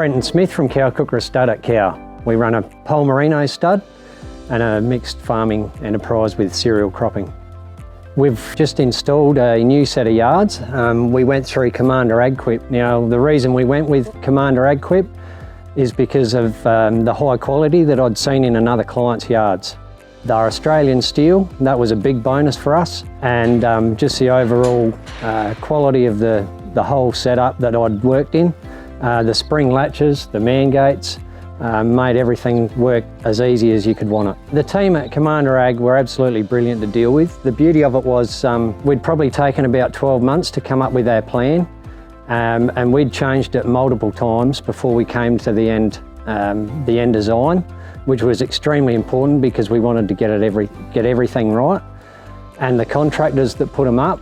Brenton Smith from Cowell Stud at Cowell. We run a pole merino stud and a mixed farming enterprise with cereal cropping. We've just installed a new set of yards. We went through Commander Ag-Quip. Now, the reason we went with Commander Ag-Quip is because of the high quality that I'd seen in another client's yards. They're Australian steel, that was a big bonus for us, and just the overall quality of the whole setup that I'd worked in. The spring latches, the Mangates, made everything work as easy as you could want it. The team at Commander Ag were absolutely brilliant to deal with. The beauty of it was we'd probably taken about 12 months to come up with our plan, and we'd changed it multiple times before we came to the end design, which was extremely important because we wanted to get everything right. And the contractors that put them up,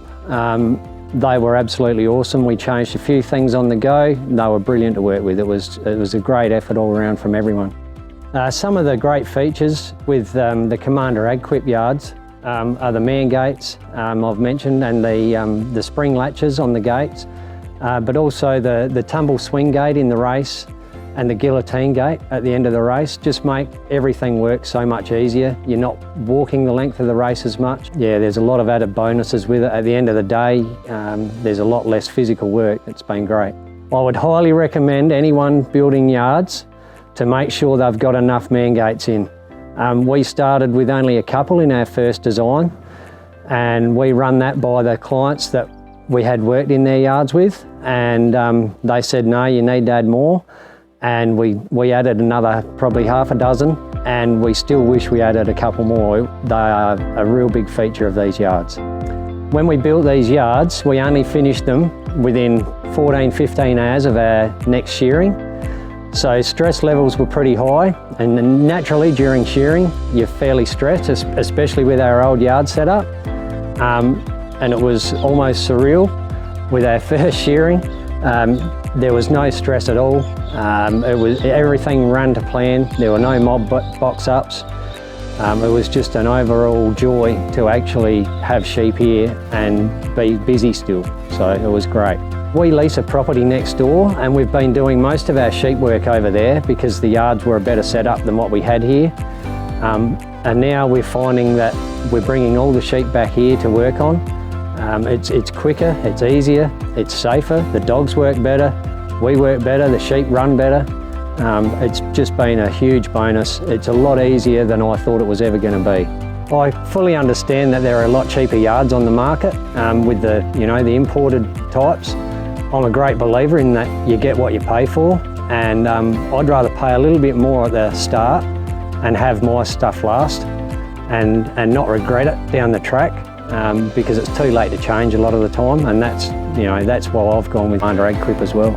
they were absolutely awesome. We changed a few things on the go. They were brilliant to work with. It was a great effort all around from everyone. Some of the great features with the Commander Ag-Quip yards are the Mangates I've mentioned, and the spring latches on the gates, but also the tumble swing gate in the race and the guillotine gate at the end of the race just make everything work so much easier. You're not walking the length of the race as much. Yeah, there's a lot of added bonuses with it. At the end of the day, there's a lot less physical work. It's been great. I would highly recommend anyone building yards to make sure they've got enough Mangates in. We started with only a couple in our first design, and we run that by the clients that we had worked in their yards with, and they said, no, you need to add more. And we added another probably half a dozen, and we still wish we added a couple more. They are a real big feature of these yards. When we built these yards, we only finished them within 14-15 hours of our next shearing. So stress levels were pretty high, and naturally during shearing, you're fairly stressed, especially with our old yard setup. And it was almost surreal with our first shearing. There was no stress at all. Everything ran to plan. There were no mob box ups. It was just an overall joy to actually have sheep here and be busy still. So it was great. We lease a property next door, and we've been doing most of our sheep work over there because the yards were a better setup than what we had here. And now we're finding that we're bringing all the sheep back here to work on. It's quicker, it's easier, it's safer, the dogs work better, we work better, the sheep run better. It's just been a huge bonus. It's a lot easier than I thought it was ever going to be. I fully understand that there are a lot cheaper yards on the market with the imported types. I'm a great believer in that you get what you pay for, and I'd rather pay a little bit more at the start and have my stuff last and not regret it down the track. Because it's too late to change a lot of the time, and that's why I've gone with Commander Ag-Quip as well.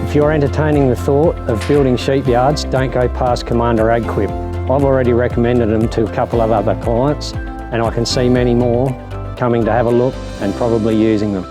If you're entertaining the thought of building sheep yards, don't go past Commander Ag-Quip. I've already recommended them to a couple of other clients, and I can see many more coming to have a look and probably using them.